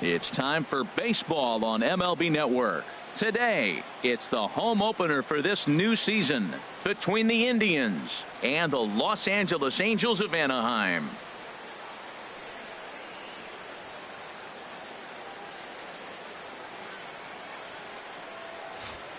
It's time for baseball on MLB Network. Today, it's the home opener for this new season between the Indians and the Los Angeles Angels of Anaheim.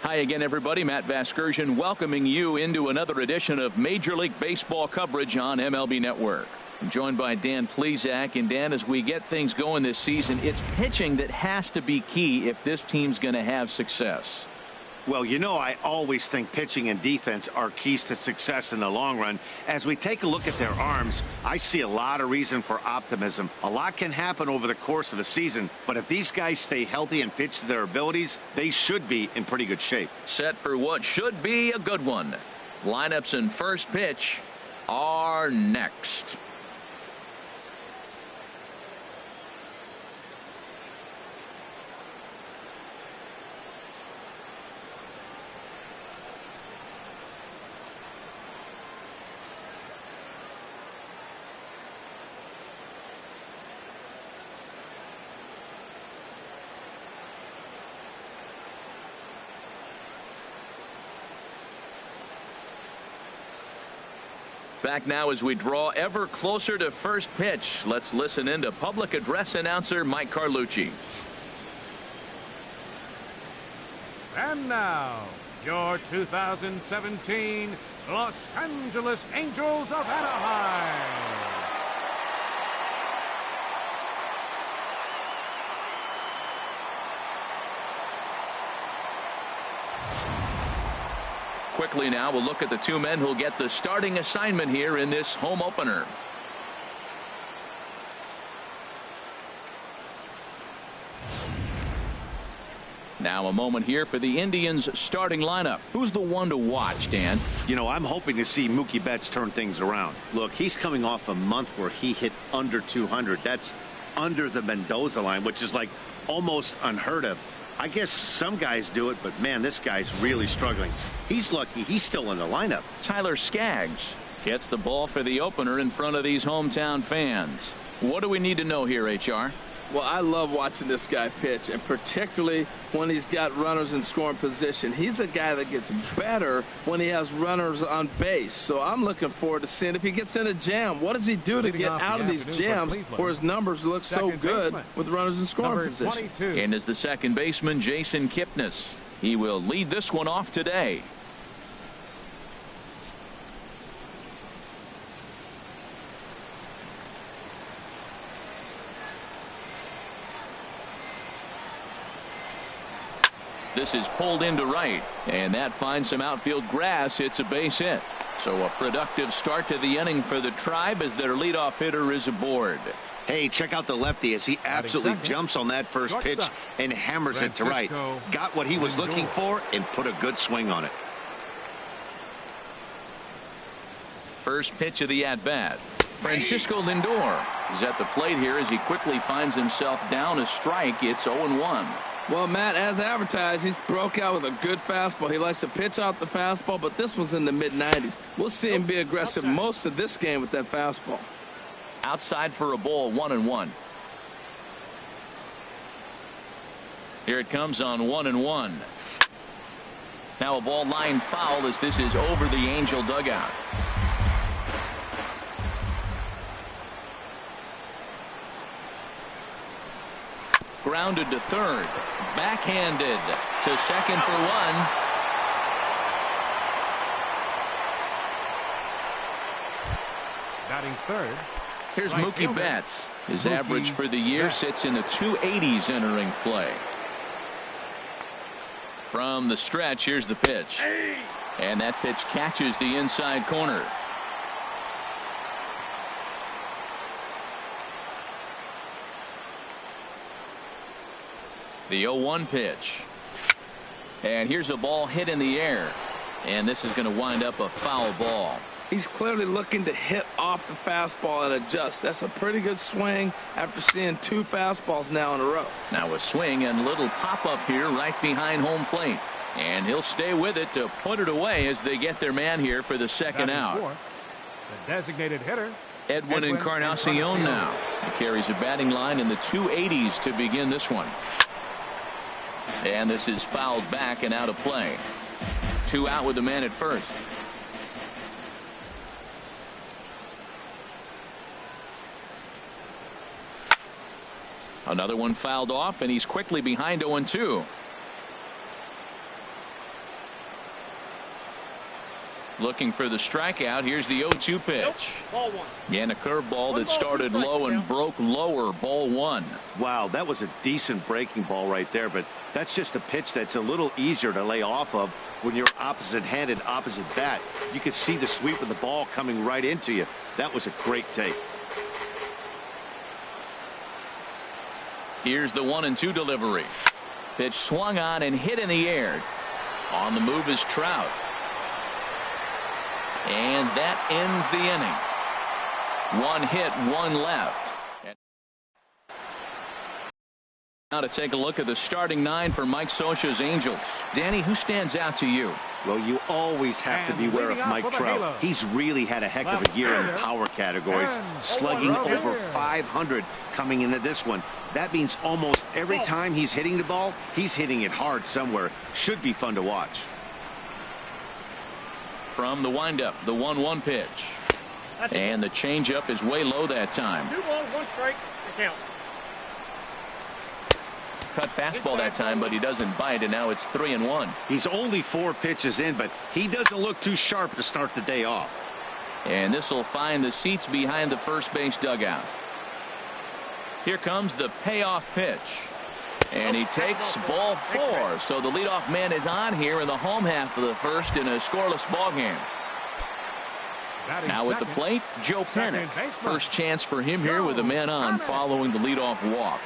Hi again, everybody. Matt Vasgersian welcoming you into another edition of Major League Baseball coverage on MLB Network. I'm joined by Dan Plesac. And Dan, as we get things going this season, it's pitching that has to be key if this team's going to have success. Well, you know, I always think pitching and defense are keys to success in the long run. As we take a look at their arms, I see a lot of reason for optimism. A lot can happen over the course of a season, but if these guys stay healthy and pitch to their abilities, they should be in pretty good shape. Set for what should be a good one. Lineups and first pitch are next. Back now as we draw ever closer to first pitch. Let's listen in to public address announcer Mike Carlucci. And now, your 2017 Los Angeles Angels of Anaheim. Quickly now, we'll look at the two men who'll get the starting assignment here in this home opener. Now a moment here for the Indians starting lineup. Who's the one to watch, Dan? You know, I'm hoping to see Mookie Betts turn things around. Look, he's coming off a month where he hit under 200. That's under the Mendoza line, which is like almost unheard of. I guess some guys do it, but man, this guy's really struggling. He's lucky he's still in the lineup. Tyler Skaggs gets the ball for the opener in front of these hometown fans. What do we need to know here, HR? Well, I love watching this guy pitch, and particularly when he's got runners in scoring position. He's a guy that gets better when he has runners on base. So I'm looking forward to seeing if he gets in a jam. What does he do to get out of these jams where his numbers look so good with runners in scoring position? And is the second baseman Jason Kipnis. He will lead this one off today. This is pulled into right, and that finds some outfield grass. It's a base hit. So a productive start to the inning for the Tribe as their leadoff hitter is aboard. Hey, check out the lefty as he absolutely jumps on that first pitch and hammers it to right. Got what he was looking for and put a good swing on it. First pitch of the at-bat. Francisco Lindor is at the plate here as he quickly finds himself down a strike. It's 0-1. Well, Matt, as advertised, he's broke out with a good fastball. He likes to pitch out the fastball, but this was in the mid-90s. We'll see him be aggressive most of this game with that fastball. Outside for a ball, 1-1. Here it comes on 1-1. Now a ball line foul as this is over the Angel dugout. Grounded to third. Backhanded to second for one. Batting third. Here's right Mookie fielder. Betts. His average for the year sits in the 280s entering play. From the stretch, here's the pitch. And that pitch catches the inside corner. The 0-1 pitch. And here's a ball hit in the air. And this is going to wind up a foul ball. He's clearly looking to hit off the fastball and adjust. That's a pretty good swing after seeing two fastballs now in a row. Now a swing and little pop-up here right behind home plate. And he'll stay with it to put it away as they get their man here for the second out. The designated hitter, Edwin Encarnacion now. He carries a batting line in the 280s to begin this one. And this is fouled back and out of play. 2 out with the man at first. Another one fouled off, and he's quickly behind 0-2. Looking for the strikeout. Here's the 0-2 pitch. Nope. Ball 1. And a curveball that started low and broke lower. Ball 1. Wow, that was a decent breaking ball right there, but that's just a pitch that's a little easier to lay off of when you're opposite-handed, opposite bat. You could see the sweep of the ball coming right into you. That was a great take. Here's the 1-2 delivery. Pitch swung on and hit in the air. On the move is Trout. And that ends the inning. 1 hit, 1 left. Now to take a look at the starting 9 for Mike Scioscia's Angels. Danny, who stands out to you? Well, you always have to beware of Mike Trout. He's really had a heck of a year in the power categories, slugging over 500 coming into this one. That means almost every time he's hitting the ball, he's hitting it hard somewhere. Should be fun to watch. From the windup, the 1-1 pitch. And the changeup is way low that time. 2 balls, 1 strike. The count. Cut fastball that time, but he doesn't bite, and now it's 3-1. He's only 4 pitches in, but he doesn't look too sharp to start the day off. And this will find the seats behind the first base dugout. Here comes the payoff pitch. And he takes ball 4. So the leadoff man is on here in the home half of the first in a scoreless ball game. Now at the plate, Joe Panik. First chance for him here with a man on following the leadoff walk.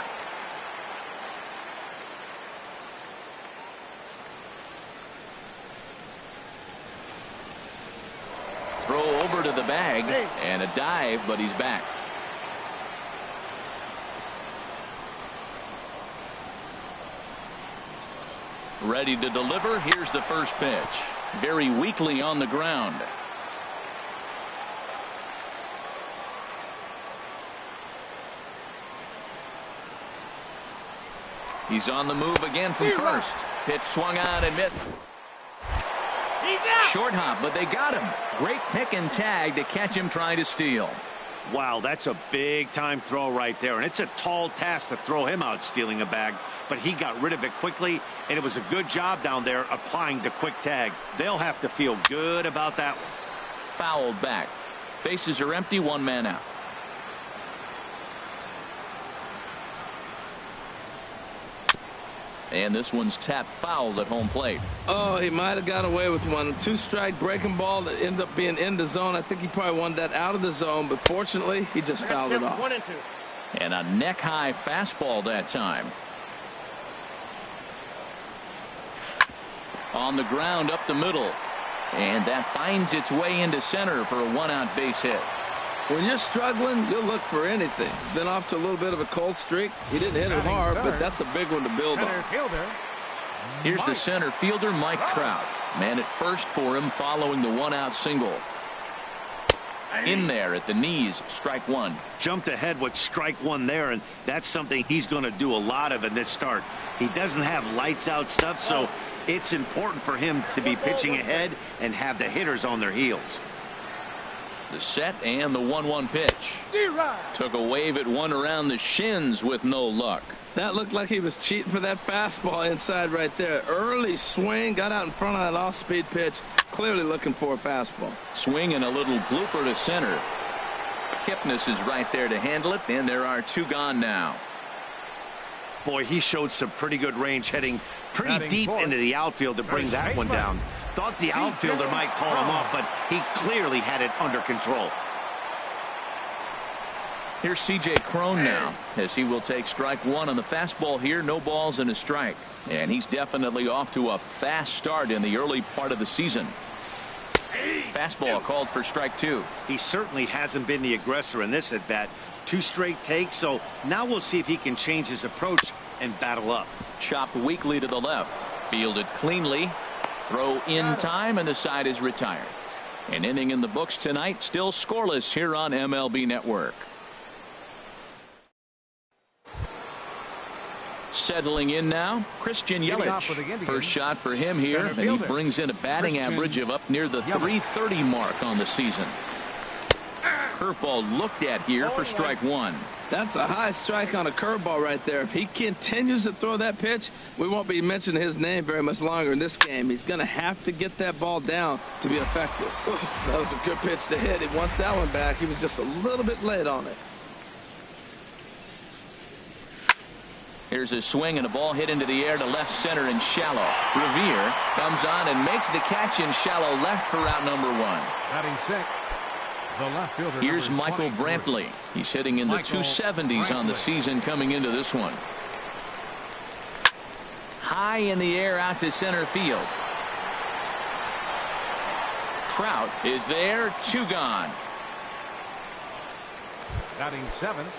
Throw over to the bag and a dive, but he's back. Ready to deliver. Here's the first pitch. Very weakly on the ground. He's on the move again from first. Pitch swung on and missed. He's out. Short hop, but they got him. Great pick and tag to catch him trying to steal. Wow, that's a big-time throw right there, and it's a tall task to throw him out stealing a bag, but he got rid of it quickly, and it was a good job down there applying the quick tag. They'll have to feel good about that one. Fouled back. Bases are empty, 1 man out. And this one's tapped foul at home plate. Oh, he might have got away with one. 2-strike breaking ball that ended up being in the zone. I think he probably wanted that out of the zone, but fortunately, he just fouled it off. 1-2. And a neck-high fastball that time. On the ground up the middle. And that finds its way into center for a 1-out base hit. When you're struggling, you'll look for anything. Been off to a little bit of a cold streak. He didn't hit it hard, but that's a big one to build on. Here's the center fielder, Mike Trout. Man at first for him following the 1-out single. In there at the knees, strike 1. Jumped ahead with strike 1 there, and that's something he's going to do a lot of in this start. He doesn't have lights out stuff, so it's important for him to be pitching ahead and have the hitters on their heels. The set and the 1-1 pitch. Took a wave at one around the shins with no luck. That looked like he was cheating for that fastball inside right there. Early swing, got out in front of that off-speed pitch. Clearly looking for a fastball. Swing and a little blooper to center. Kipnis is right there to handle it, and there are 2 gone now. Boy, he showed some pretty good range heading pretty deep into the outfield to bring that one down. Thought the outfielder might call him off, but he clearly had it under control. Here's C.J. Cron now, as he will take strike 1 on the fastball here. No balls and a strike. And he's definitely off to a fast start in the early part of the season. Fastball called for strike 2. He certainly hasn't been the aggressor in this at-bat. 2 straight takes, so now we'll see if he can change his approach and battle up. Chopped weakly to the left. Fielded cleanly. Throw in time, and the side is retired. An inning in the books tonight, still scoreless here on MLB Network. Settling in now, Christian Yelich. First shot for him here, and he brings in a batting average of up near the 330 mark on the season. Curveball looked at here for strike one. That's a high strike on a curveball right there. If he continues to throw that pitch, we won't be mentioning his name very much longer in this game. He's going to have to get that ball down to be effective. That was a good pitch to hit. He wants that one back. He was just a little bit late on it. Here's a swing and a ball hit into the air to left center and shallow. Revere comes on and makes the catch in shallow left for out number one. Batting sixth, the left fielder. Here's Michael Brantley. He's hitting in the 270s on the season coming into this one. High in the air out to center field. Trout is there, 2 gone. Batting seventh.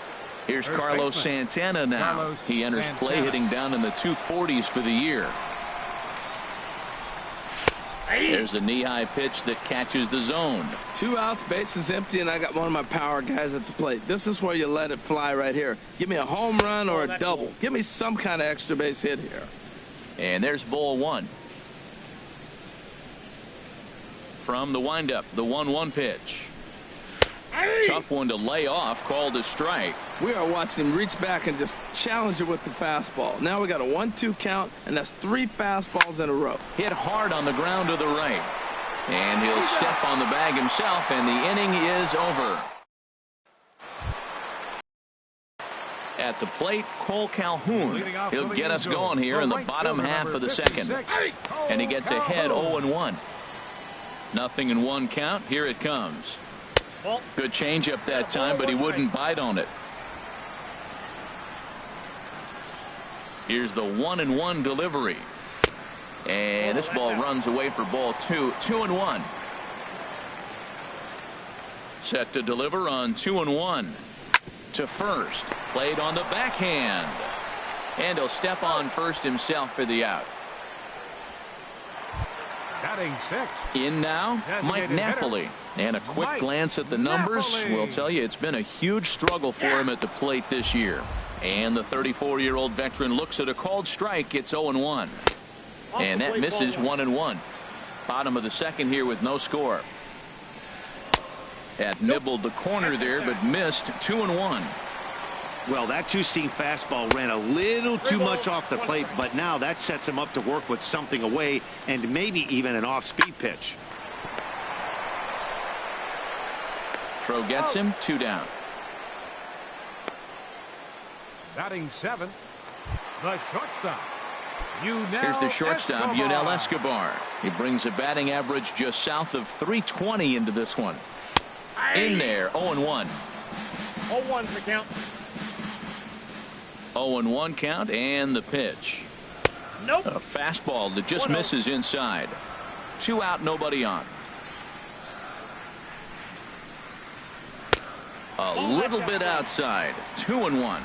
Here's Carlos Santana now. He enters play hitting down in the 240s for the year. There's a knee-high pitch that catches the zone. 2 outs, bases empty, and I got one of my power guys at the plate. This is where you let it fly right here. Give me a home run or a double. Give me some kind of extra base hit here. And there's ball one. From the windup, the 1-1 pitch. Tough one to lay off, called a strike. We are watching him reach back and just challenge it with the fastball. Now we got a 1-2 count, and that's 3 fastballs in a row. Hit hard on the ground to the right. And he'll step on the bag himself, and the inning is over. At the plate, Cole Calhoun. He'll get us going here in the bottom half of the second. And he gets ahead 0-1. Nothing in 1 count. Here it comes. Good changeup that time, but he wouldn't bite on it. Here's the 1-1 delivery. And this ball runs away for ball 2. 2-1. Set to deliver on 2-1. To first. Played on the backhand. And he'll step on first himself for the out. Batting sixth. In now, Mike Napoli. And a quick glance at the numbers will tell you it's been a huge struggle for him at the plate this year. And the 34-year-old veteran looks at a called strike. It's 0-1. And that misses 1-1. Bottom of the second here with no score. Had nibbled the corner there, but missed 2-1. Well, that two-seam fastball ran a little too much off the plate, but now that sets him up to work with something away and maybe even an off-speed pitch. Throw gets him, 2 down. Batting seventh, the shortstop. Here's the shortstop, Yunel Escobar. He brings a batting average just south of 320 into this one. In there, 0-1. 0-1's the count. 0-1 count, and the pitch. Nope. A fastball that just misses inside. 2 out, nobody on. A little bit outside. 2-1.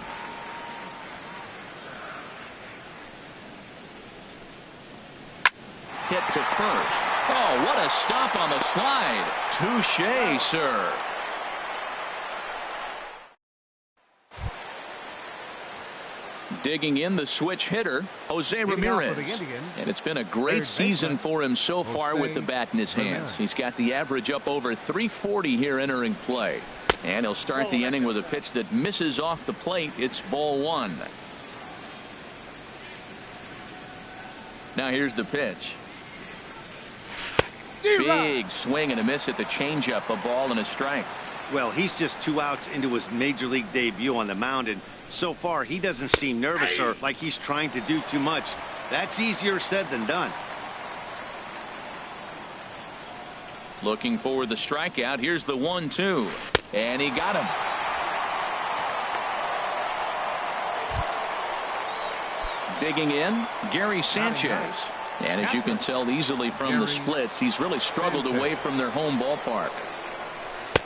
Hit to first. Oh, what a stop on the slide. Touche, sir. Digging in the switch hitter, Jose Ramirez. And it's been a great season for him so far with the bat in his hands. He's got the average up over 340 here entering play. And he'll start the inning with a pitch that misses off the plate. It's ball 1. Now here's the pitch. Big swing and a miss at the changeup, a ball and a strike. Well, he's just 2 outs into his major league debut on the mound, and so far he doesn't seem nervous or like he's trying to do too much. That's easier said than done. Looking for the strikeout. Here's the 1-2, and he got him. Digging in, Gary Sanchez. And as you can tell easily from the splits, he's really struggled away from their home ballpark.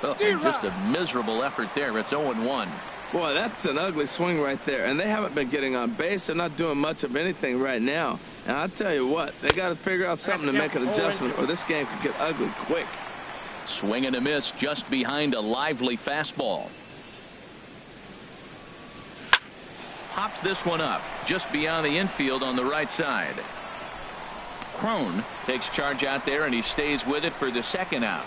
Oh, just a miserable effort there. It's 0-1. Boy, that's an ugly swing right there. And they haven't been getting on base. They're not doing much of anything right now. And I'll tell you what, they got to figure out something to make an adjustment, or this game could get ugly quick. Swing and a miss just behind a lively fastball. Pops this one up. just beyond the infield on the right side. Crone takes charge out there, and he stays with it for the second out.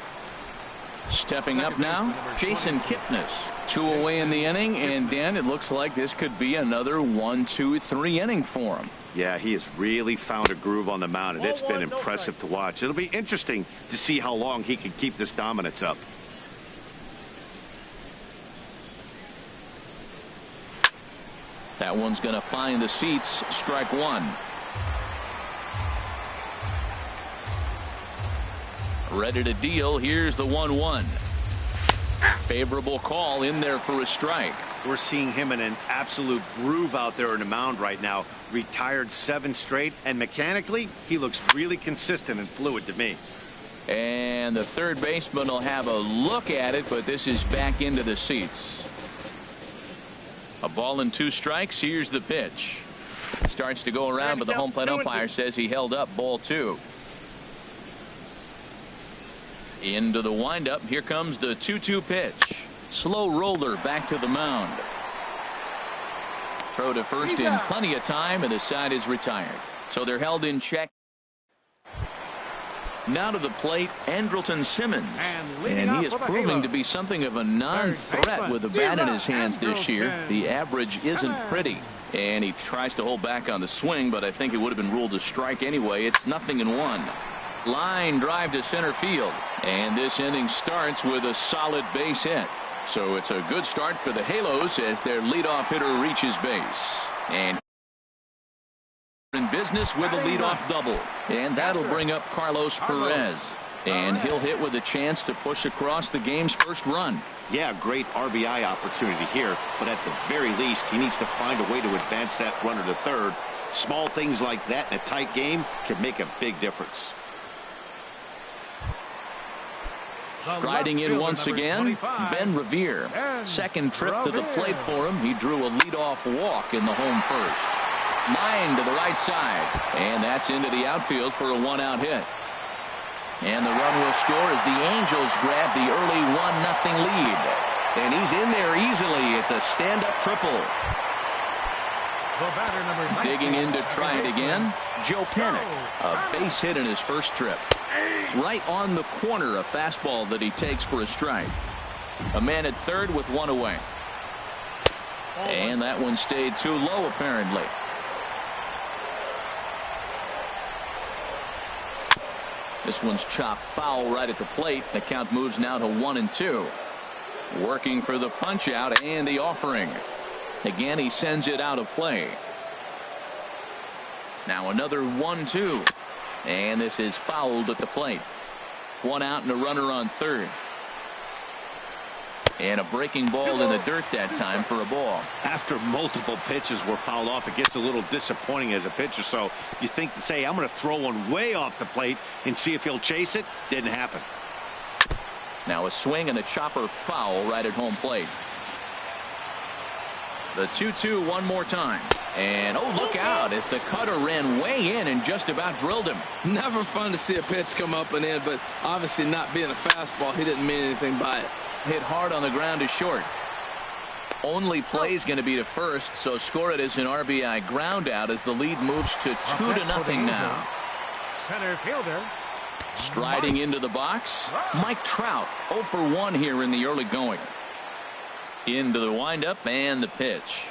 Stepping up now, Jason Kipnis. 2 away in the inning, and Dan, it looks like this could be another 1, 2, 3 inning for him. Yeah, he has really found a groove on the mound, and it's been impressive to watch. It'll be interesting to see how long he can keep this dominance up. That one's going to find the seats. Strike 1. Ready to deal. Here's the 1-1. Favorable call in there for a strike. We're seeing him in an absolute groove out there on the mound right now. Retired 7 straight, and mechanically, he looks really consistent and fluid to me. And the third baseman will have a look at it, but this is back into the seats. A ball and 2 strikes. Here's the pitch. Starts to go around, but the home plate umpire says he held up. Ball 2. Into the windup. Here comes the 2-2 pitch. Slow roller back to the mound. Throw to first in plenty of time, and the side is retired. So they're held in check. Now to the plate, Andrelton Simmons. And he is proving to be something of a non-threat with the bat in his hands this year. The average isn't pretty. And he tries to hold back on the swing, but I think it would have been ruled a strike anyway. It's 0-1. Line drive to center field, and this inning starts with a solid base hit. So it's a good start for the Halos as their leadoff hitter reaches base, and in business with a leadoff double, and that'll bring up Carlos Perez, and he'll hit with a chance to push across the game's first run. Yeah, great RBI opportunity here, but at the very least he needs to find a way to advance that runner to third. Small things like that in a tight game can make a big difference. Striding in once again, Ben Revere. Second trip to the plate for him. He drew a leadoff walk in the home first. Line to the right side, and that's into the outfield for a 1-out hit. And the run will score as the Angels grab the early 1-0 lead. And he's in there easily. It's a stand-up triple. Digging in to try it again, Joe Panik. A base hit in his first trip. Right on the corner, a fastball that he takes for a strike. A man at third with 1 away. And that one stayed too low, apparently. This one's chopped foul right at the plate. The count moves now to 1-2. Working for the punch out and the offering. Again, he sends it out of play. Now another 1-2. And this is fouled at the plate. 1 out and a runner on third. And a breaking ball in the dirt that time for a ball. After multiple pitches were fouled off, it gets a little disappointing as a pitcher. So you think, say, I'm going to throw one way off the plate and see if he'll chase it. Didn't happen. Now a swing and a chopper foul right at home plate. The 2-2 one more time. And oh, look out as the cutter ran way in and just about drilled him. Never fun to see a pitch come up and in, but obviously not being a fastball, he didn't mean anything by it. Hit hard on the ground is short. Only play is going to be to first, so score it as an RBI ground out as the lead moves to 2-0 now. Center fielder. Striding into the box, Mike Trout. 0 for 1 here in the early going. Into the windup and the pitch.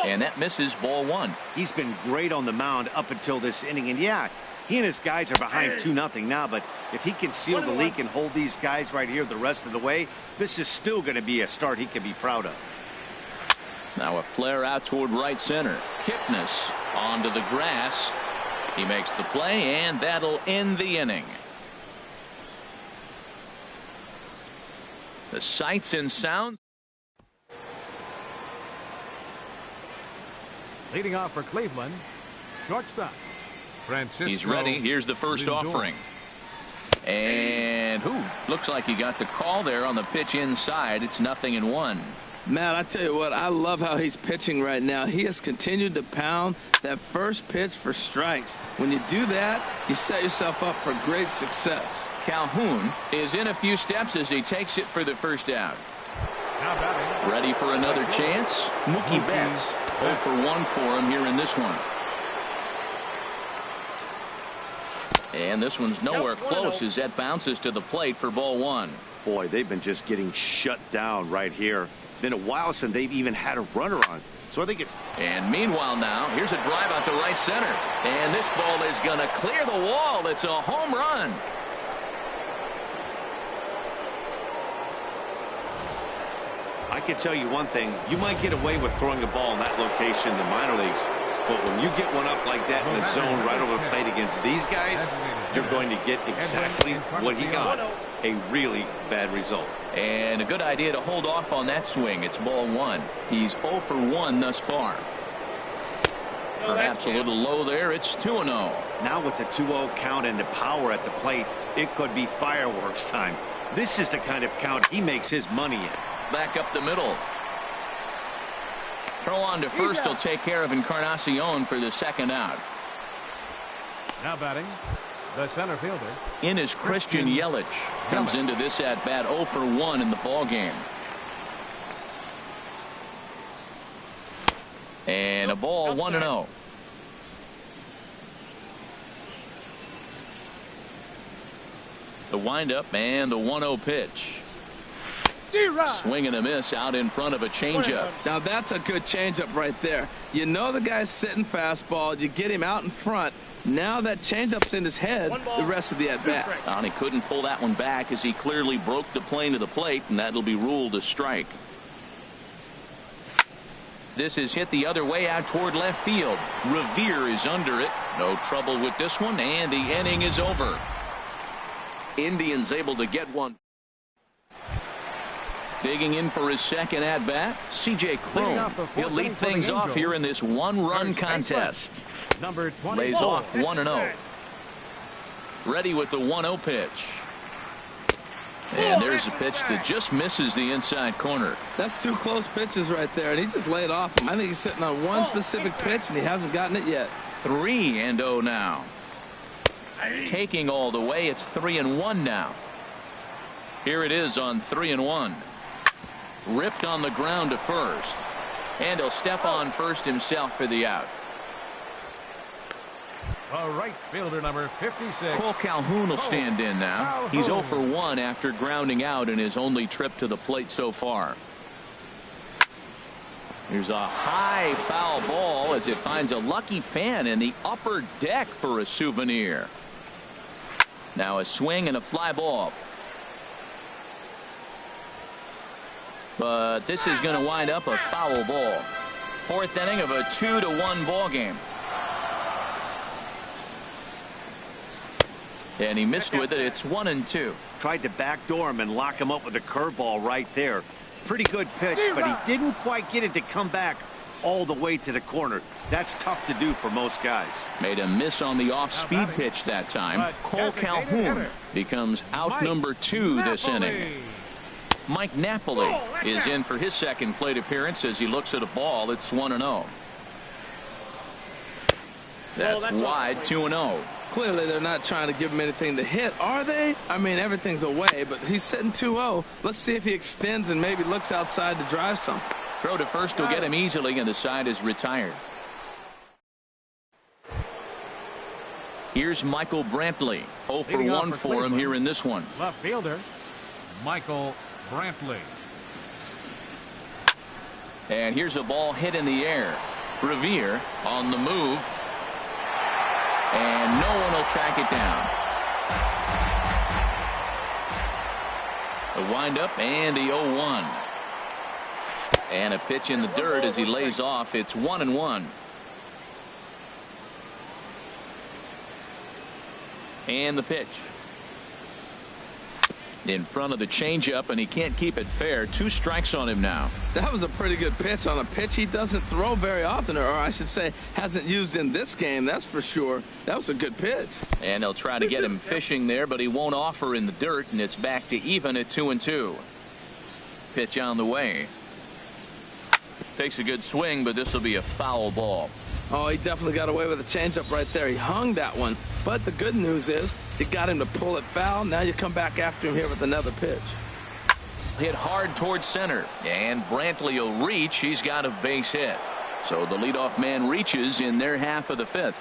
And that misses, ball 1. He's been great on the mound up until this inning. And yeah, he and his guys are behind 2-0 now, but if he can seal the leak and hold these guys right here the rest of the way, this is still going to be a start he can be proud of. Now a flare out toward right center. Kipnis onto the grass. He makes the play, and that'll end the inning. The sights and sounds. Leading off for Cleveland, shortstop Francisco. He's ready. Here's the first offering. And looks like he got the call there on the pitch inside. It's 0-1. Matt, I tell you what, I love how he's pitching right now. He has continued to pound that first pitch for strikes. When you do that, you set yourself up for great success. Calhoun is in a few steps as he takes it for the first out. Now batting. Ready for another chance, Mookie Betts. 0 for 1 for him here in this one. And this one's nowhere close as that bounces to the plate for ball 1. Boy, they've been just getting shut down right here. Been a while since they've even had a runner on. So I think it's... And meanwhile now, here's a drive out to right center. And this ball is going to clear the wall. It's a home run. I can tell you one thing. You might get away with throwing a ball in that location in the minor leagues. But when you get one up like that in the zone right over the plate against these guys, you're going to get exactly what he got. A really bad result. And a good idea to hold off on that swing. It's ball 1. He's 0 for 1 thus far. Perhaps a little low there. It's 2-0. Now with the 2-0 count and the power at the plate, it could be fireworks time. This is the kind of count he makes his money in. Back up the middle. Throw on to first. He'll take care of Encarnacion for the second out. Now batting, the center fielder. In is Christian Yelich. Comes into this at bat 0 for 1 in the ball game. And a ball 1-0. The windup and the 1-0 pitch. Swing and a miss out in front of a changeup. Now that's a good changeup right there. You know the guy's sitting fastball. You get him out in front. Now that changeup's in his head the rest of the at-bat. And he couldn't pull that one back as he clearly broke the plane to the plate, and that'll be ruled a strike. This is hit the other way out toward left field. Revere is under it. No trouble with this one, and the inning is over. Indians able to get one. Digging in for his second at-bat, C.J. Cron. He'll lead things off here in this one-run contest. Lays off 1-0. Ready with the 1-0 pitch. And there's a pitch that just misses the inside corner. That's two close pitches right there, and he just laid off him. I think he's sitting on one specific pitch, and he hasn't gotten it yet. 3-0 now. Taking all the way, it's 3-1 now. Here it is on 3-1. Ripped on the ground to first. And he'll step on first himself for the out. Right fielder number 56. Cole Calhoun will stand in now. He's 0 for 1 after grounding out in his only trip to the plate so far. Here's a high foul ball as it finds a lucky fan in the upper deck for a souvenir. Now a swing and a fly ball. But this is going to wind up a foul ball. Fourth inning of a 2-1 ball game. And he missed with it. It's 1-2. Tried to backdoor him and lock him up with a curveball right there. Pretty good pitch, but he didn't quite get it to come back all the way to the corner. That's tough to do for most guys. Made a miss on the off-speed pitch that time. Cole Calhoun becomes out number 2 this inning. Mike Napoli is in for his second plate appearance as he looks at a ball. It's 1-0. That's wide, 2-0. Clearly they're not trying to give him anything to hit, are they? I mean, everything's away, but he's sitting 2-0. Let's see if he extends and maybe looks outside to drive something. Throw to first will get him easily, and the side is retired. Here's Michael Brantley. 0 for 1 for him here in this one. Left fielder Michael Brantley. And here's a ball hit in the air. Revere on the move. And no one will track it down. A windup and the 0-1. And a pitch in the dirt as he lays off. It's 1-1. And the pitch. In front of the changeup, and he can't keep it fair. 2 strikes on him now. That was a pretty good pitch on a pitch he doesn't throw very often, or I should say hasn't used in this game, that's for sure. That was a good pitch. And they'll try to get him fishing there, but he won't offer in the dirt, and it's back to even at 2-2. Pitch on the way. Takes a good swing, but this will be a foul ball. Oh, he definitely got away with a changeup right there. He hung that one. But the good news is it got him to pull it foul. Now you come back after him here with another pitch. Hit hard towards center. And Brantley will reach. He's got a base hit. So the leadoff man reaches in their half of the fifth.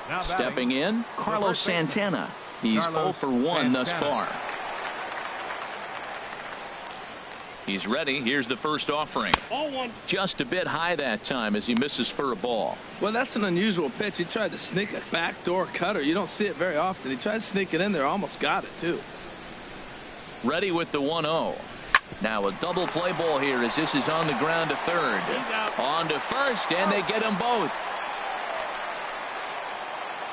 Now Stepping in, Carlos Santana. He's 0 for 1 thus far. He's ready. Here's the first offering. Ball one. Just a bit high that time as he misses for a ball. Well, that's an unusual pitch. He tried to sneak a backdoor cutter. You don't see it very often. He tried to sneak it in there. Almost got it, too. Ready with the 1-0. Now a double play ball here as this is on the ground to third. He's out. On to first, and they get them both.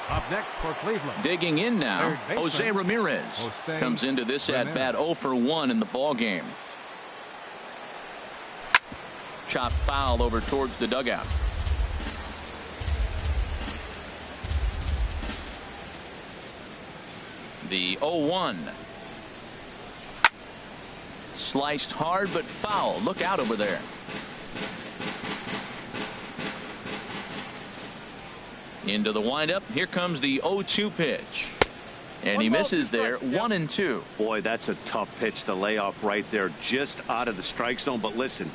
Up next for Cleveland. Digging in now, Third baseman, Jose Ramirez Jose comes into this at bat 0 for 1 in the ball game. Chop foul over towards the dugout. The 0-1. Sliced hard but foul. Look out over there. Into the windup. Here comes the 0-2 pitch. And he misses there. 1-2. Boy, that's a tough pitch to lay off right there, just out of the strike zone. But listen,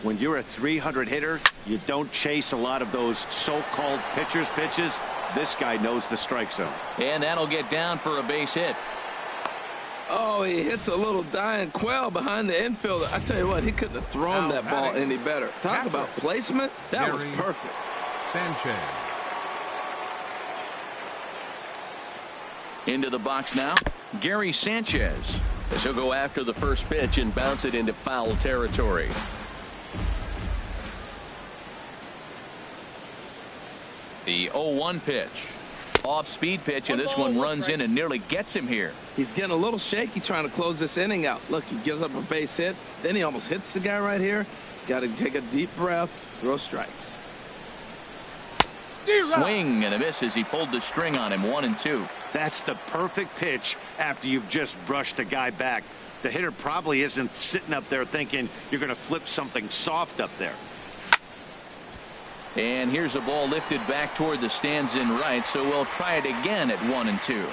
when you're a 300 hitter, you don't chase a lot of those so-called pitcher's pitches. This guy knows the strike zone. And that'll get down for a base hit. Oh, he hits a little dying quail behind the infielder. I tell you what, he couldn't have thrown that ball any better. Talk about placement. That was perfect. Sanchez. Into the box now, Gary Sanchez. As he'll go after the first pitch and bounce it into foul territory. The 0-1 pitch. Off-speed pitch, and this one runs in and nearly gets him here. He's getting a little shaky trying to close this inning out. Look, he gives up a base hit. Then he almost hits the guy right here. Got to take a deep breath, throw strikes. Swing and a miss as he pulled the string on him. 1-2. That's the perfect pitch after you've just brushed a guy back. The hitter probably isn't sitting up there thinking you're going to flip something soft up there. And here's a ball lifted back toward the stands in right, so we'll try it again at 1-2.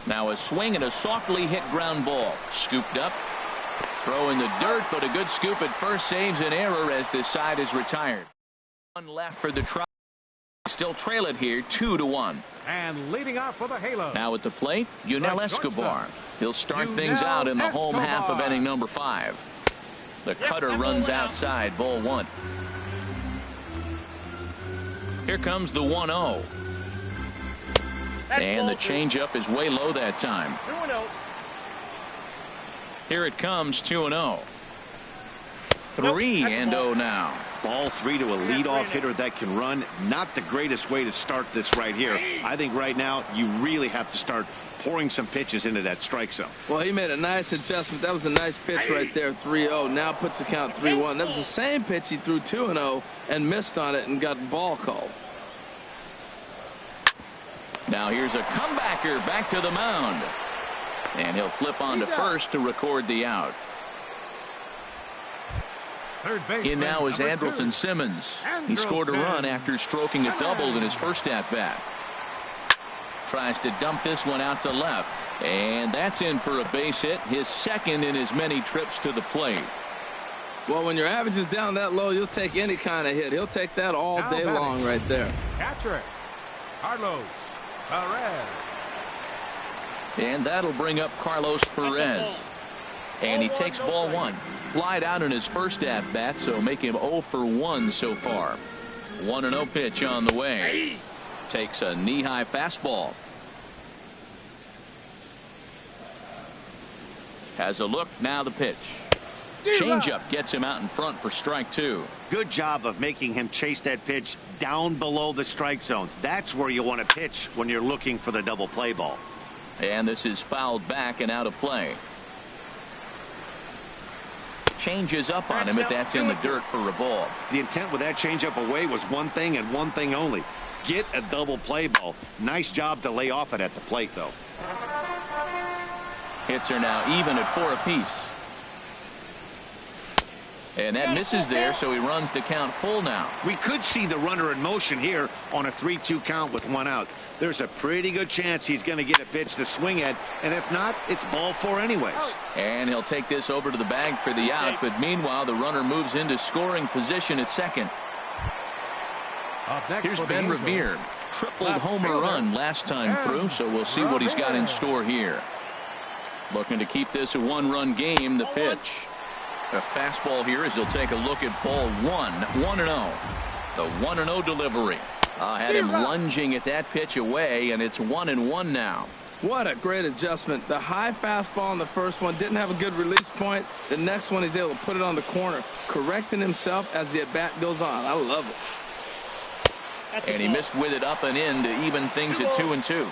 Now a swing and a softly hit ground ball. Scooped up. Throw in the dirt, but a good scoop at first saves an error as this side is retired. One left for the Tribe. Still trail it here 2-1. And leading off for the Halo. Now at the plate, Yunel Escobar. He'll start things out in the home half of inning number 5. The cutter runs outside, ball 1. Here comes the 1-0. And the changeup is way low that time. 2-0. Here it comes, 2-0. 3-0 now. Ball 3 to a leadoff hitter that can run. Not the greatest way to start this right here. I think right now you really have to start pouring some pitches into that strike zone. Well, he made a nice adjustment. That was a nice pitch right there, 3-0. Now puts the count 3-1. That was the same pitch he threw 2-0 and missed on it and got ball called. Now here's a comebacker back to the mound. And he'll flip on to first to record the out. Third baseman, In now is number 2. Andrelton Simmons. He scored a run after stroking a double in his first at-bat. Tries to dump this one out to left. And that's in for a base hit, his second in his many trips to the plate. Well, when your average is down that low, you'll take any kind of hit. He'll take that all day long right there. Catcher, Carlos Perez. And that'll bring up Carlos Perez. And he takes ball 1. Flied out in his first at-bat, so make him 0 for 1 so far. 1-0 pitch on the way. Takes a knee-high fastball. Has a look, now the pitch. Changeup gets him out in front for strike 2. Good job of making him chase that pitch down below the strike zone. That's where you want to pitch when you're looking for the double play ball. And this is fouled back and out of play. Changes up on him, but that's in the dirt for a ball. The intent with that changeup away was one thing and one thing only. Get a double play ball. Nice job to lay off it at the plate, though. Hits are now even at 4 apiece. And that misses there, so he runs the count full now. We could see the runner in motion here on a 3-2 count with 1 out. There's a pretty good chance he's going to get a pitch to swing at, and if not, it's ball 4 anyways. And he'll take this over to the bag for the out, but meanwhile the runner moves into scoring position at second. Here's Ben Revere. Tripled homer run last time through, so we'll see what he's got in store here. Looking to keep this a 1-run game. The pitch. A fastball here as he'll take a look at ball 1. 1-0. The 1-0 delivery. Had him lunging at that pitch away, and it's 1-1 now. What a great adjustment. The high fastball on the first one didn't have a good release point. The next one he's able to put it on the corner, correcting himself as the at-bat goes on. I love it. And he missed with it up and in to even things at 2-2.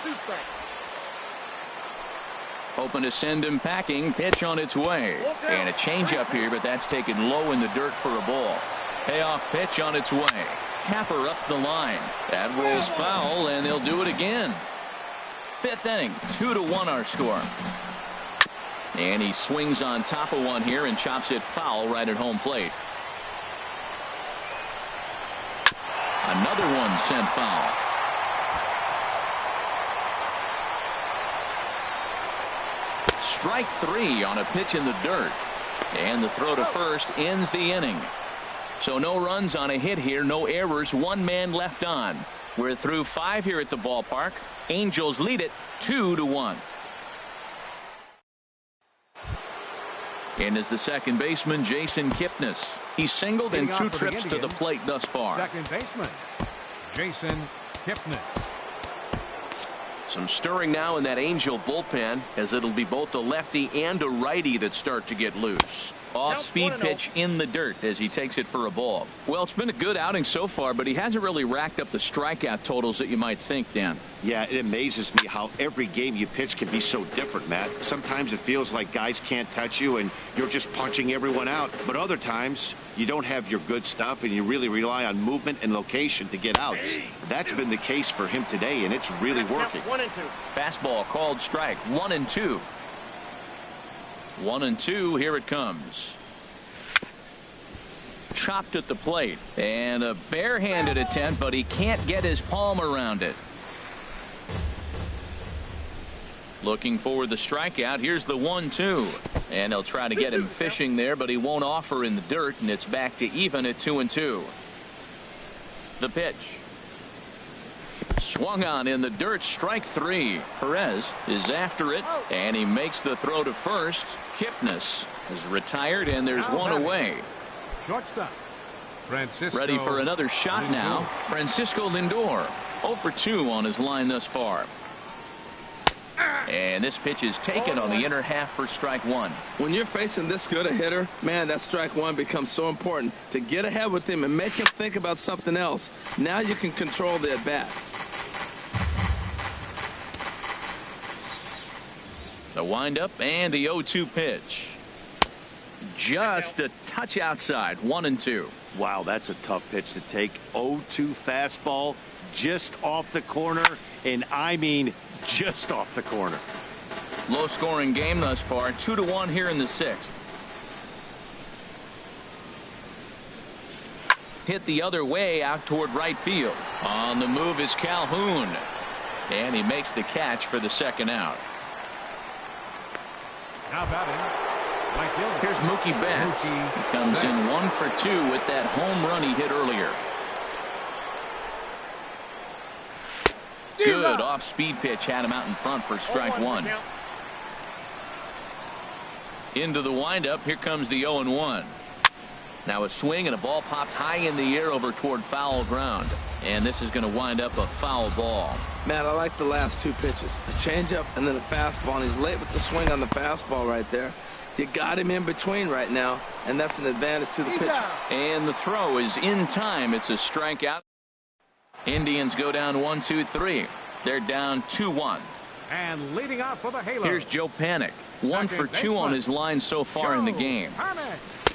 Hoping to send him packing. Pitch on its way. And a changeup here, but that's taken low in the dirt for a ball. Payoff pitch on its way. Tapper up the line. That rolls foul, and they'll do it again. 5th inning. 2-1 our score. And he swings on top of one here and chops it foul right at home plate. Another one sent foul. Strike 3 on a pitch in the dirt. And the throw to first ends the inning. So no runs on a hit here, no errors, 1 man left on. We're through 5 here at the ballpark. Angels lead it 2-1. In is the second baseman, Jason Kipnis. He's singled in 2 trips to the plate thus far. Second baseman, Jason Kipnis. Some stirring now in that Angel bullpen, as it'll be both a lefty and a righty that start to get loose. Off-speed pitch in the dirt as he takes it for a ball. Well, it's been a good outing so far, but he hasn't really racked up the strikeout totals that you might think, Dan. Yeah, it amazes me how every game you pitch can be so different, Matt. Sometimes it feels like guys can't touch you and you're just punching everyone out. But other times you don't have your good stuff and you really rely on movement and location to get outs. That's been the case for him today, and it's really working. 1-2. Fastball called strike. 1-2. 1-2. Here it comes. Chopped at the plate. And a barehanded attempt, but he can't get his palm around it. Looking for the strikeout. Here's the 1-2. And they'll try to get him fishing there, but he won't offer in the dirt, and it's back to even at 2-2. The pitch. Swung on in the dirt, strike 3. Perez is after it, and he makes the throw to first. Kipnis is retired, and there's one away. Shortstop, Francisco. Ready for another shot now. Francisco Lindor, 0 for 2 on his line thus far. And this pitch is taken on the inner half for strike 1. When you're facing this good a hitter, man, that strike 1 becomes so important to get ahead with him and make him think about something else. Now you can control the at bat. The windup and the 0-2 pitch. Just a touch outside. 1-2. Wow, that's a tough pitch to take. 0-2 fastball just off the corner, and I mean just off the corner. Low scoring game thus far. 2-1 here in the 6th. Hit the other way out toward right field. On the move is Calhoun, and he makes the catch for the second out. Now batting, right fielder. Here's Mookie Betts. He comes in 1 for 2 with that home run he hit earlier. Good off-speed pitch had him out in front for strike 1. Into the windup. Here comes the 0-1. Now a swing and a ball popped high in the air over toward foul ground. And this is going to wind up a foul ball. Man, I like the last 2 pitches. A changeup and then a fastball. And he's late with the swing on the fastball right there. You got him in between right now, and that's an advantage to the pitcher. And the throw is in time. It's a strikeout. Indians go down 1-2-3. They're down 2-1. And leading off for the Halos. Here's Joe Panik. 1 for 2 on his line so far in the game.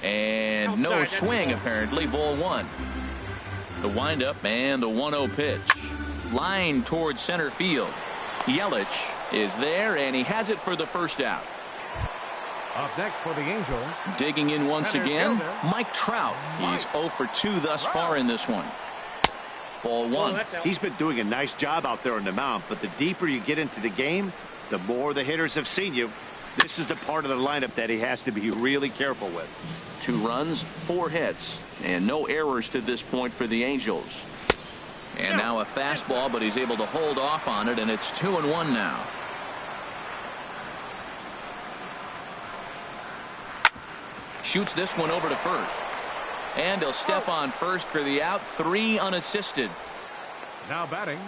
And no swing apparently. Ball 1. The windup and the 1-0 pitch. Line towards center field. Yelich is there, and he has it for the first out. Up next for the Angels. Digging in once Center again, fielder, Mike Trout. He's 0 for 2 thus far in this one. Ball one. He's been doing a nice job out there on the mound, but the deeper you get into the game, the more the hitters have seen you. This is the part of the lineup that he has to be really careful with. 2 runs, 4 hits, and no errors to this point for the Angels. And now a fastball, but he's able to hold off on it, and it's 2-1 now. Shoots this one over to first. And he'll step on first for the out. 3 unassisted. Now batting,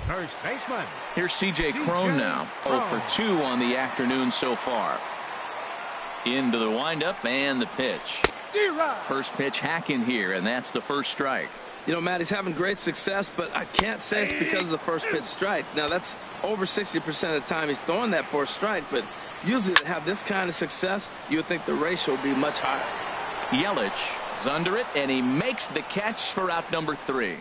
first baseman. Here's C.J. Cron now. 0 for 2 on the afternoon so far. Into the windup and the pitch. First pitch hacking here, and that's the first strike. You know, Matt, he's having great success, but I can't say it's because of the first pitch strike. Now, that's over 60% of the time he's throwing that for a strike, but usually to have this kind of success, you would think the ratio would be much higher. Yelich is under it, and he makes the catch for out number 3.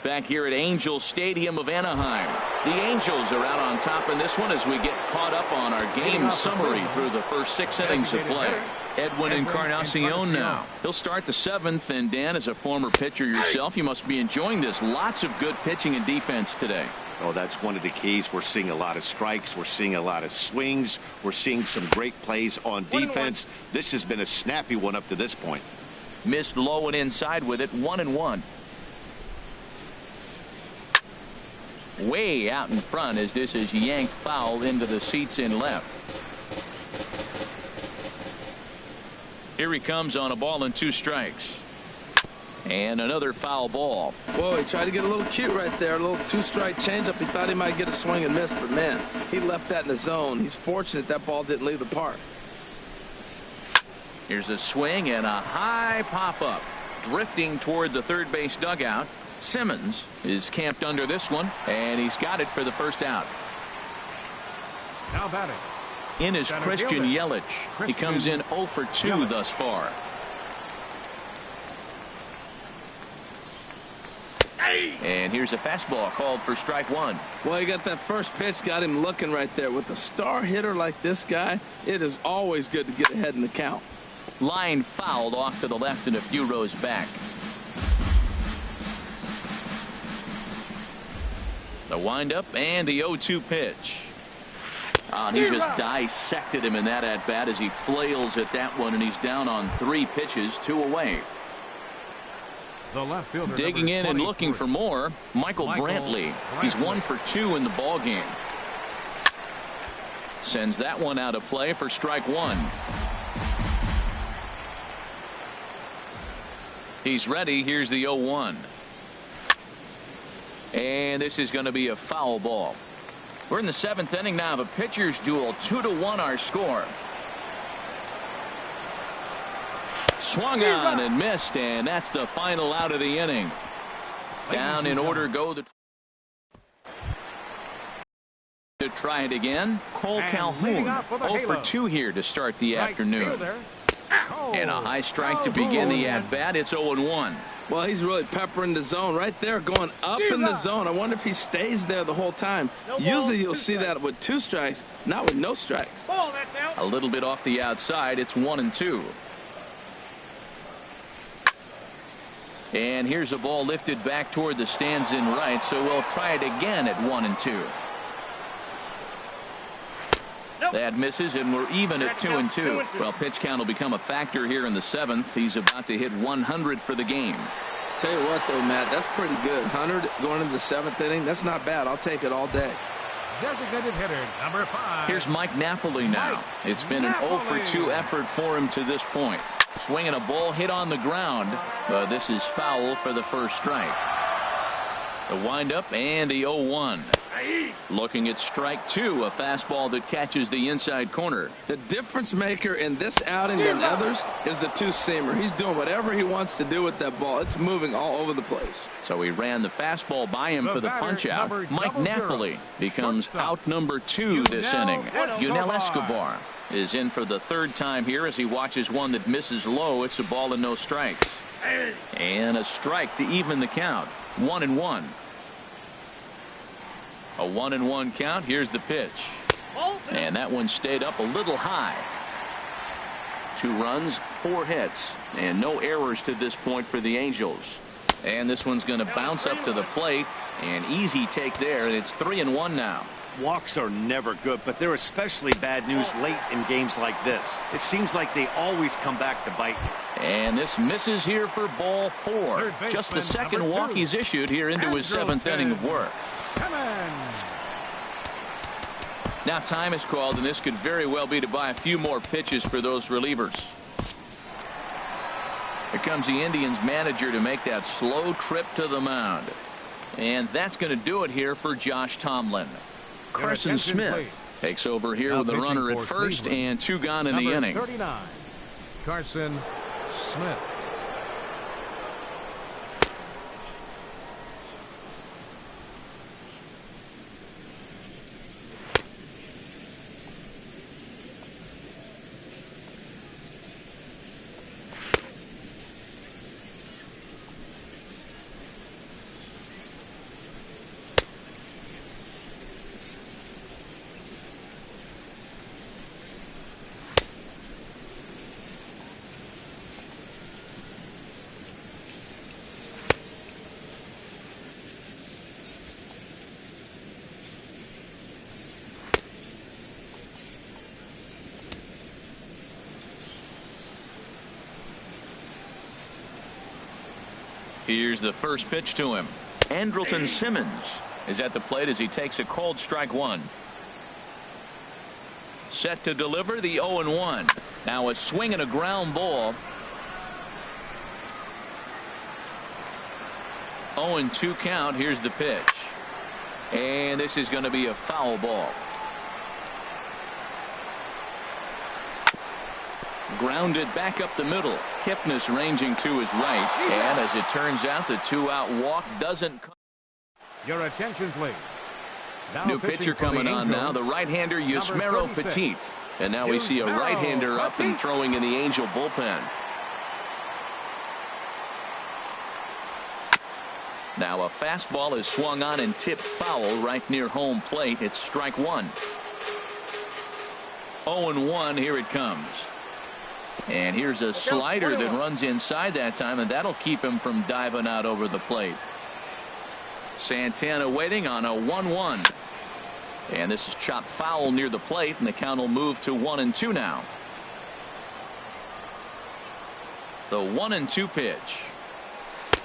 Back here at Angels Stadium of Anaheim. The Angels are out on top in this one as we get caught up on our game summary through the first 6 innings of play. Edwin Encarnacion now. He'll start the 7th, and Dan, as a former pitcher yourself, you must be enjoying this. Lots of good pitching and defense today. Oh, that's one of the keys. We're seeing a lot of strikes. We're seeing a lot of swings. We're seeing some great plays on defense. This has been a snappy one up to this point. Missed low and inside with it. 1-1. Way out in front as this is yanked foul into the seats in left. Here he comes on a ball and 2 strikes. And another foul ball. Whoa, he tried to get a little cute right there. A little 2-strike changeup. He thought he might get a swing and miss, but man, he left that in the zone. He's fortunate that ball didn't leave the park. Here's a swing and a high pop-up. Drifting toward the third base dugout. Simmons is camped under this one, and he's got it for the first out. Now batting, in is center Christian fielder, Yelich. He comes in 0 for 2 thus far. And here's a fastball called for strike 1. Well, he got that first pitch, got him looking right there. With a star hitter like this guy, it is always good to get ahead in the count. Line fouled off to the left and a few rows back. The windup and the 0-2 pitch. And he just dissected him in that at bat as he flails at that one, and he's down on 3 pitches, 2 away. The left fielder, digging in and looking for more, Michael Brantley. He's 1 for 2 in the ball game. Sends that one out of play for strike 1. He's ready. Here's the 0-1. And this is going to be a foul ball. We're in the 7th inning now of a pitcher's duel. 2-1 our score. Swung on and missed, and that's the final out of the inning. Down in order go the to try it again. Cole Calhoun 0 for 2 here to start the afternoon. And a high strike to begin the at-bat. It's 0-1. Well, he's really peppering the zone right there, going up in the zone. I wonder if he stays there the whole time. Usually you'll see that with 2 strikes, not with no strikes. A little bit off the outside. It's 1-2. And here's a ball lifted back toward the stands in right, so we'll try it again at 1-2. That misses, and we're even at 2-2. Well, pitch count will become a factor here in the 7th. He's about to hit 100 for the game. Tell you what, though, Matt, that's pretty good. 100 going into the 7th inning. That's not bad. I'll take it all day. Designated hitter number 5. Here's Mike Napoli now. It's been an 0 for 2 effort for him to this point. Swinging a ball hit on the ground. This is foul for the first strike. The windup and the 0-1. Looking at strike 2, a fastball that catches the inside corner. The difference maker in this outing than others is the 2-seamer. He's doing whatever he wants to do with that ball. It's moving all over the place. So he ran the fastball by him for the punch out. Mike Napoli becomes out number 2 this inning. Yunel Escobar is in for the 3rd time here as he watches one that misses low. It's a ball and no strikes. And a strike to even the count. 1-1. A 1-1 count. Here's the pitch. And that one stayed up a little high. 2 runs, 4 hits, and no errors to this point for the Angels. And this one's going to bounce up to the plate. An easy take there, and it's 3-1 now. Walks are never good, but they're especially bad news late in games like this. It seems like they always come back to bite you. And this misses here for ball 4. Just the second walk he's issued here into his 7th inning of work. Now time is called, and this could very well be to buy a few more pitches for those relievers. Here comes the Indians manager to make that slow trip to the mound. And that's going to do it here for Josh Tomlin. Carson Smith takes over here with a runner at first and 2 gone in the inning. 39, Carson Smith. Here's the first pitch to him. Andrelton Simmons is at the plate as he takes a cold strike 1. Set to deliver the 0-1. Now a swing and a ground ball. 0-2 count. Here's the pitch. And this is going to be a foul ball. Grounded back up the middle. Kipnis ranging to his right. And as it turns out, the 2-out walk doesn't come. Your attention, please. Now New pitcher coming on now. The right-hander Yusmeiro Petit. And now we see a right-hander up and throwing in the Angel bullpen. Now a fastball is swung on and tipped foul right near home plate. It's strike 1. 0-1. Here it comes. And here's a slider that runs inside that time, and that'll keep him from diving out over the plate. Santana waiting on a 1-1. And this is chopped foul near the plate, and the count will move to 1-2 now. The 1-2 pitch.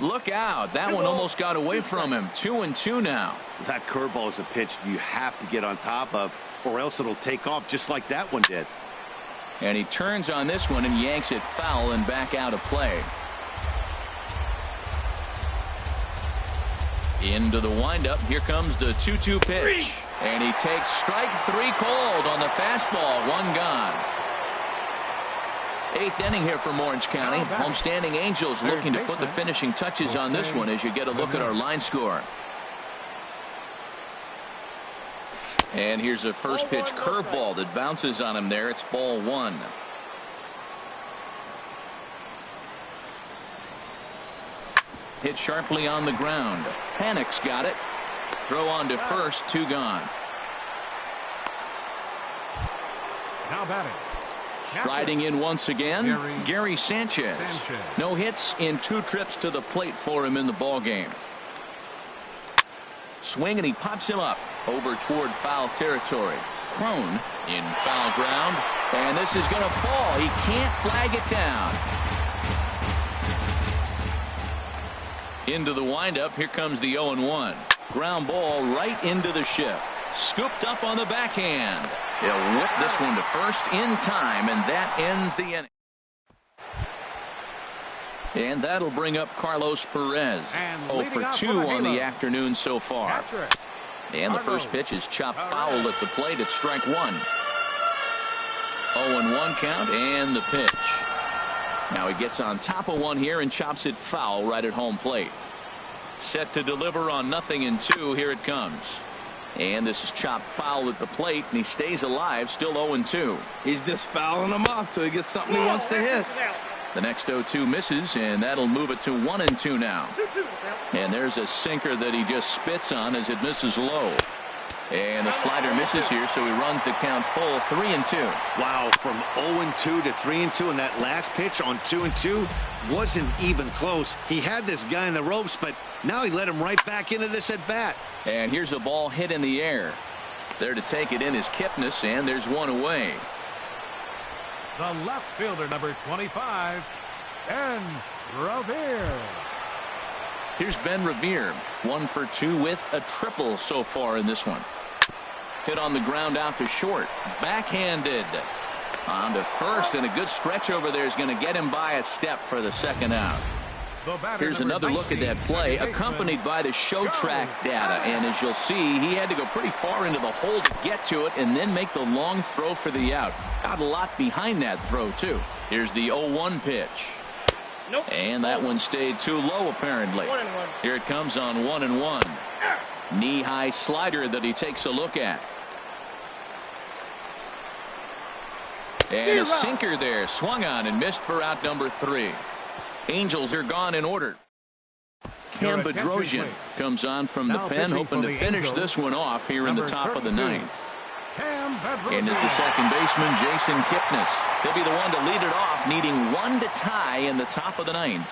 Look out. That one almost got away from him. 2-2 now. That curveball is a pitch you have to get on top of, or else it'll take off just like that one did. And he turns on this one and yanks it foul and back out of play. Into the windup. Here comes the 2-2 pitch. And he takes strike 3 called on the fastball. 1 gone. 8th inning here from Orange County. Homestanding Angels looking to put the finishing touches on this one as you get a look at our line score. And here's a first pitch curveball that bounces on him there. It's ball 1. Hit sharply on the ground. Panik's got it. Throw on to first. 2 gone. Now batting. Striding in once again, Gary Sanchez. No hits in 2 trips to the plate for him in the ball game. Swing and he pops him up over toward foul territory. Crone in foul ground, and this is going to fall. He can't flag it down. Into the windup. Here comes the 0-1. Ground ball right into the shift. Scooped up on the backhand. He'll whip this one to first in time, and that ends the inning. And that'll bring up Carlos Perez. 0 for 2 on the afternoon so far. And the first pitch is chopped foul at the plate. It's strike 1. 0-1 count and the pitch. Now he gets on top of one here and chops it foul right at home plate. Set to deliver on 0-2. Here it comes. And this is chopped foul at the plate, and he stays alive, still 0-2. He's just fouling him off till he gets something he wants to hit. The next 0-2 misses, and that'll move it to 1-2 now. And there's a sinker that he just spits on as it misses low. And the slider misses here, so he runs the count full 3-2. Wow, from 0-2 to 3-2, and that last pitch on 2-2 wasn't even close. He had this guy in the ropes, but now he let him right back into this at bat. And here's a ball hit in the air. There to take it in is Kipnis, and there's one away. The left fielder, number 25, Ben Revere. Here's Ben Revere, 1 for 2 with a triple so far in this one. Hit on the ground out to short. Backhanded. On to first, and a good stretch over there is going to get him by a step for the second out. Here's another look at that play, accompanied by the show track data. And as you'll see, he had to go pretty far into the hole to get to it and then make the long throw for the out. Got a lot behind that throw, too. Here's the 0-1 pitch. Nope. And that one stayed too low, apparently. 1-1. Here it comes on 1-1. Knee-high slider that he takes a look at. And a sinker there, swung on and missed for out number 3. Angels are gone in order. Cam Bedrosian comes on from the pen, hoping to finish this one off here in the top of the 9th. And is the second baseman, Jason Kipnis. He'll be the one to lead it off, needing 1 to tie in the top of the 9th.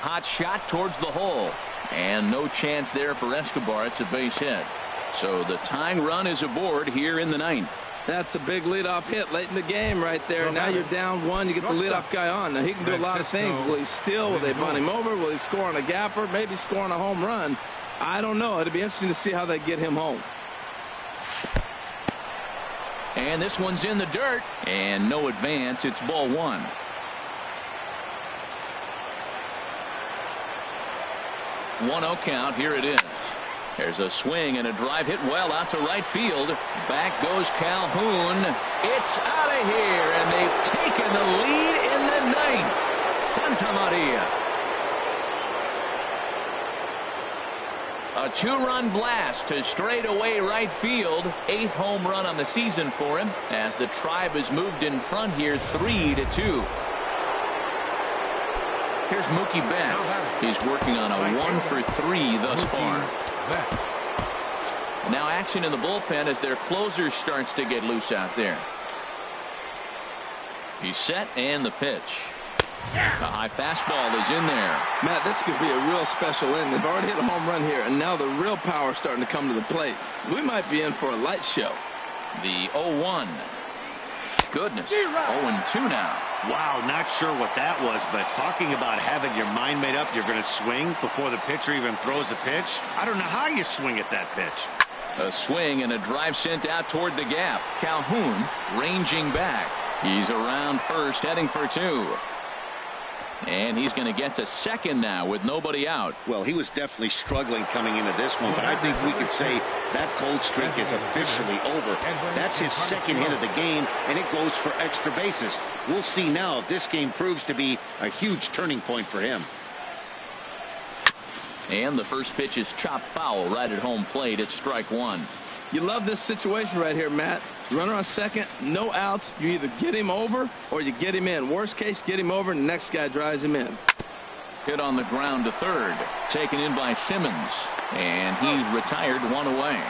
Hot shot towards the hole. And no chance there for Escobar. It's a base hit. So the tying run is aboard here in the 9th. That's a big leadoff hit late in the game right there. Now you're down 1. You get the leadoff guy on. Now he can do a lot of things. Will he steal? Will they bunt him over? Will he score on a gapper? Maybe score on a home run. I don't know. It'll be interesting to see how they get him home. And this one's in the dirt. And no advance. It's ball 1. One 0 count. Here it is. There's a swing and a drive hit well out to right field. Back goes Calhoun. It's out of here, and they've taken the lead in the 9th. Santa Maria. A 2-run blast to straightaway right field. 8th home run on the season for him as the Tribe has moved in front here 3-2. Here's Mookie Betts. He's working on a 1 for 3 thus far. Now action in the bullpen as their closer starts to get loose out there. He's set and the pitch. A high fastball is in there. Matt, this could be a real special inning. They've already hit a home run here, and now the real power is starting to come to the plate. We might be in for a light show. The 0-1. Goodness. 0-2 now. Wow, not sure what that was, but talking about having your mind made up, you're going to swing before the pitcher even throws a pitch. I don't know how you swing at that pitch. A swing and a drive sent out toward the gap. Calhoun ranging back. He's around first, heading for 2. And he's going to get to second now with nobody out. Well, he was definitely struggling coming into this one, but I think we could say that cold streak is officially over. That's his second hit of the game, and it goes for extra bases. We'll see now if this game proves to be a huge turning point for him. And the first pitch is chopped foul right at home plate. It's strike 1. You love this situation right here, Matt. Runner on second, no outs. You either get him over or you get him in. Worst case, get him over and the next guy drives him in. Hit on the ground to third. Taken in by Simmons. And he's retired, 1 away.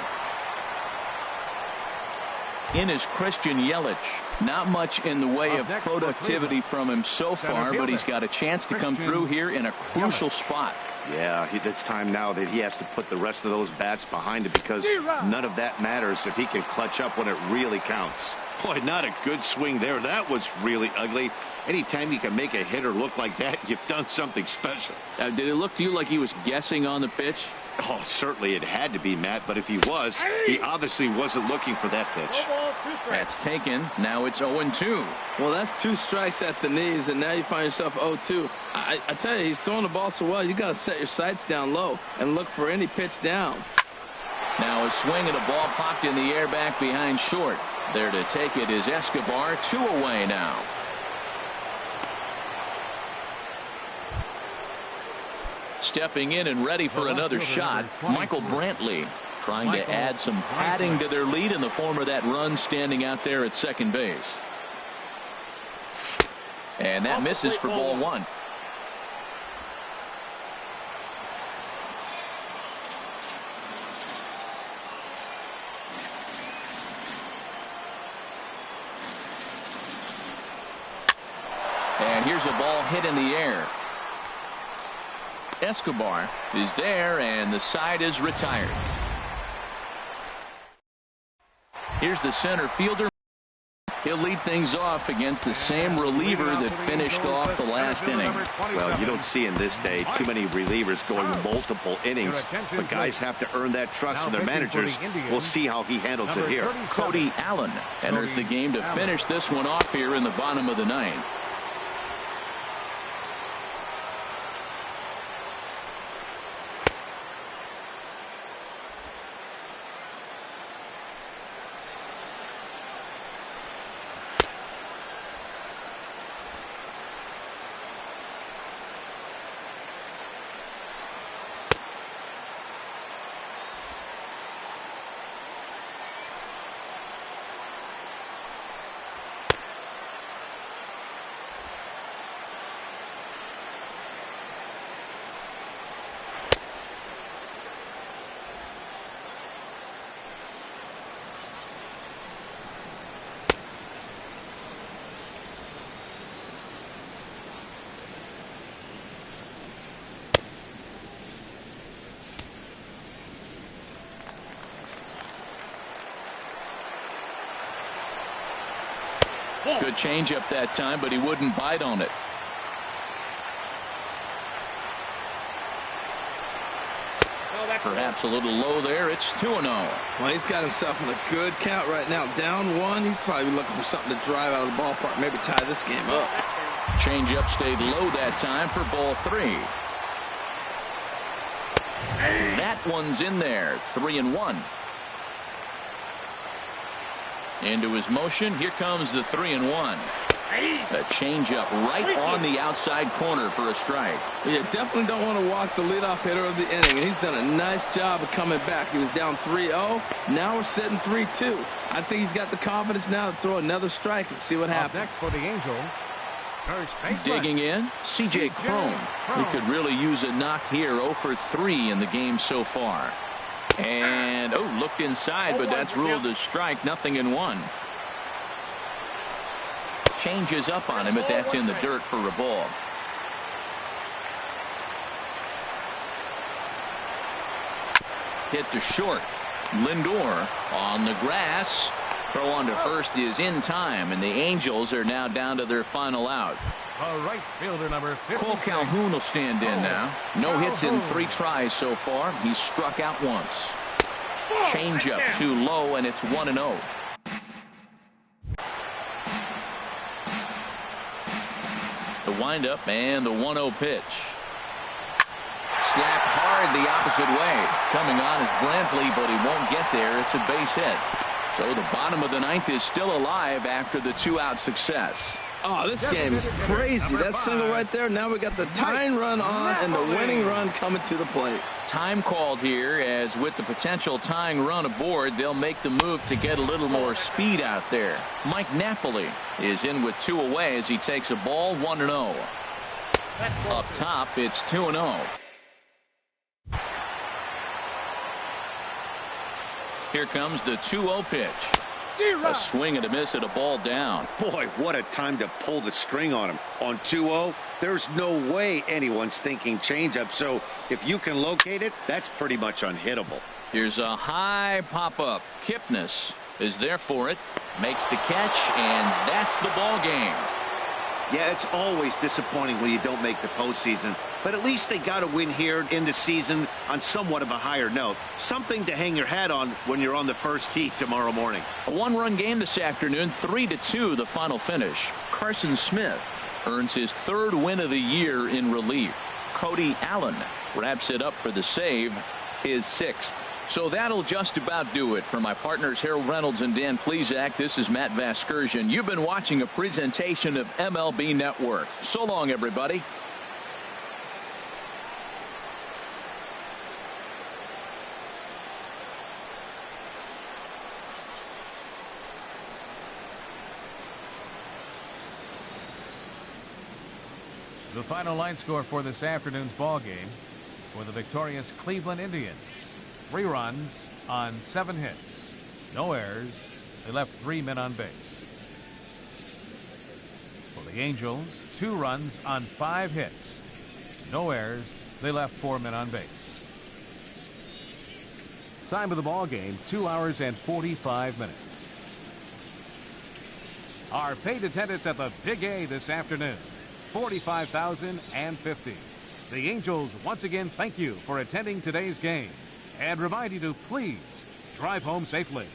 In is Christian Yelich. Not much in the way of productivity from him so far, but he's got a chance to come through here in a crucial spot. Yeah, it's time now that he has to put the rest of those bats behind him because none of that matters if he can clutch up when it really counts. Boy, not a good swing there. That was really ugly. Anytime you can make a hitter look like that, you've done something special. Did it look to you like he was guessing on the pitch? Oh, certainly it had to be, Matt, but if he was, he obviously wasn't looking for that pitch. That's taken. Now it's 0-2. Well, that's 2 strikes at the knees, and now you find yourself 0-2. I tell you, he's throwing the ball so well, you got to set your sights down low and look for any pitch down. Now a swing and a ball popped in the air back behind short. There to take it is Escobar. 2 away now. Stepping in and ready for another shot, Michael Brantley, trying to add some padding to their lead in the form of that run standing out there at second base. And that misses for ball 1. And here's a ball hit in the air. Escobar is there, and the side is retired. Here's the center fielder. He'll lead things off against the same reliever that finished off the last inning. Well, you don't see in this day too many relievers going multiple innings, but guys have to earn that trust from their managers. We'll see how he handles it here. Cody Allen enters the game to finish this one off here in the bottom of the ninth. Good changeup that time, but he wouldn't bite on it. Perhaps a little low there. It's 2-0. Well, he's got himself in a good count right now. Down one. He's probably looking for something to drive out of the ballpark. Maybe tie this game up. Changeup stayed low that time for ball 3. That one's in there. 3-1. Into his motion. Here comes the 3-1. A changeup right on the outside corner for a strike. You definitely don't want to walk the leadoff hitter of the inning, and he's done a nice job of coming back. He was down 3-0. Now we're sitting 3-2. I think he's got the confidence now to throw another strike and see what happens. Next for the Angels, digging in, C.J. Cron. He could really use a knock here. 0 for 3 in the game so far. And looked inside, but that's ruled as strike. 0-1. Changes up on him, but that's in the dirt for a ball. Hit to short. Lindor on the grass. Throw on to first is in time, and the Angels are now down to their final out. right fielder number 56. Cole Calhoun will stand in now. No hits in 3 tries so far. He's struck out once. Changeup too low, and it's 1-0. The windup and the 1-0 pitch. Slapped hard the opposite way. Coming on is Brantley, but he won't get there. It's a base hit. So the bottom of the ninth is still alive after the 2-out success. Oh, this game is crazy. That single right there. Now we got the tying run on and the winning run coming to the plate. Time called here, as with the potential tying run aboard, they'll make the move to get a little more speed out there. Mike Napoli is in with 2 away as he takes a ball. 1-0. Up top, it's 2-0. Here comes the 2-0 pitch. A swing and a miss at a ball down. Boy, what a time to pull the string on him. On 2-0, there's no way anyone's thinking changeup. So if you can locate it, that's pretty much unhittable. Here's a high pop-up. Kipnis is there for it. Makes the catch, and that's the ball game. Yeah, it's always disappointing when you don't make the postseason, but at least they got a win here in the season on somewhat of a higher note. Something to hang your hat on when you're on the first tee tomorrow morning. A 1-run game this afternoon, 3-2 the final finish. Carson Smith earns his 3rd win of the year in relief. Cody Allen wraps it up for the save, his 6th. So that'll just about do it. For my partners Harold Reynolds and Dan Plesac, this is Matt Vasgersian. You've been watching a presentation of MLB Network. So long, everybody. The final line score for this afternoon's ball game for the victorious Cleveland Indians. 3 runs on 7 hits. No errors. They left 3 men on base. For the Angels, 2 runs on 5 hits. No errors. They left 4 men on base. Time of the ball game, 2 hours and 45 minutes. Our paid attendance at the Big A this afternoon, 45,050. The Angels once again thank you for attending today's game and remind you to please drive home safely.